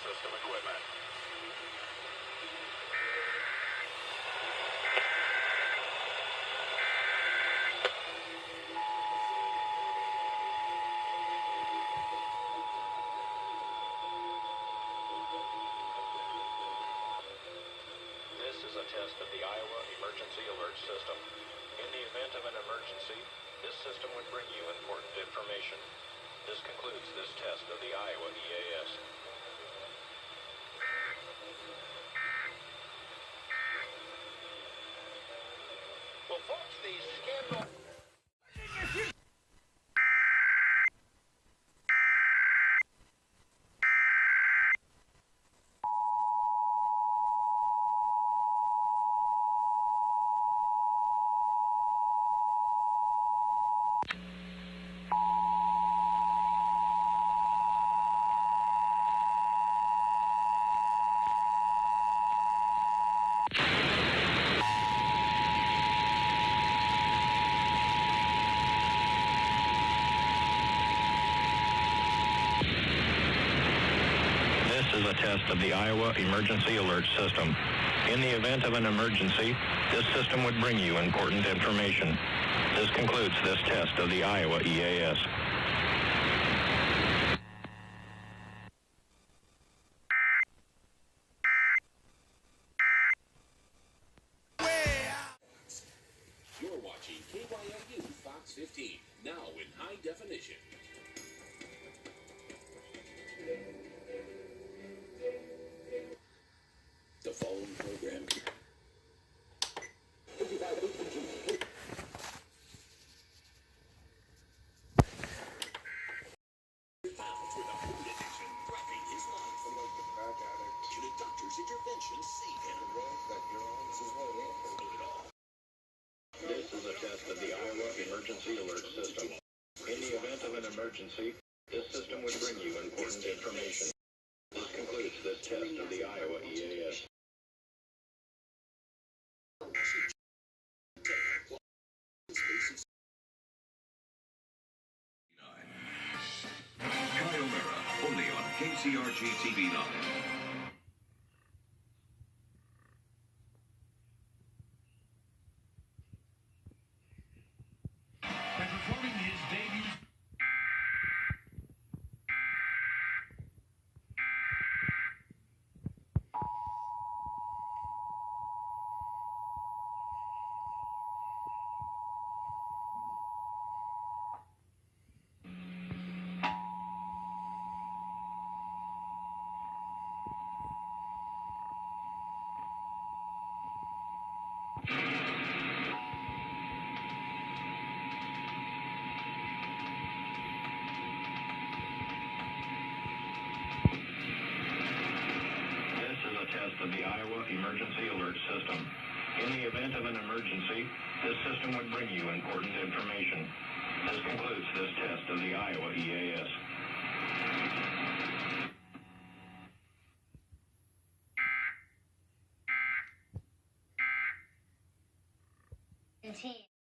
system equipment. This is a test of the Iowa Emergency Alert System. In the event of an emergency, this system would bring you important information. This concludes this test of the Iowa EAS. Well, folks, the scandal... This is a test of the Iowa Emergency Alert System. In the event of an emergency, this system would bring you important information. This concludes this test of the Iowa EAS. You're watching KYLU Fox 15, now in high definition. The following program. Found with a food addiction threatening his life. Like the crack addict. Can a doctor's intervention save him? That you're on his way in. Know it all. This is a test of the Iowa Emergency Alert System. In the event of an emergency, this system would bring you important information. This concludes this test of the Iowa EAS. Triomera, only on KCRG TV 9. And performing his debut. This is a test of the Iowa Emergency Alert System. In the event of an emergency, this system would bring you important information. This concludes this test of the Iowa EAS. Team.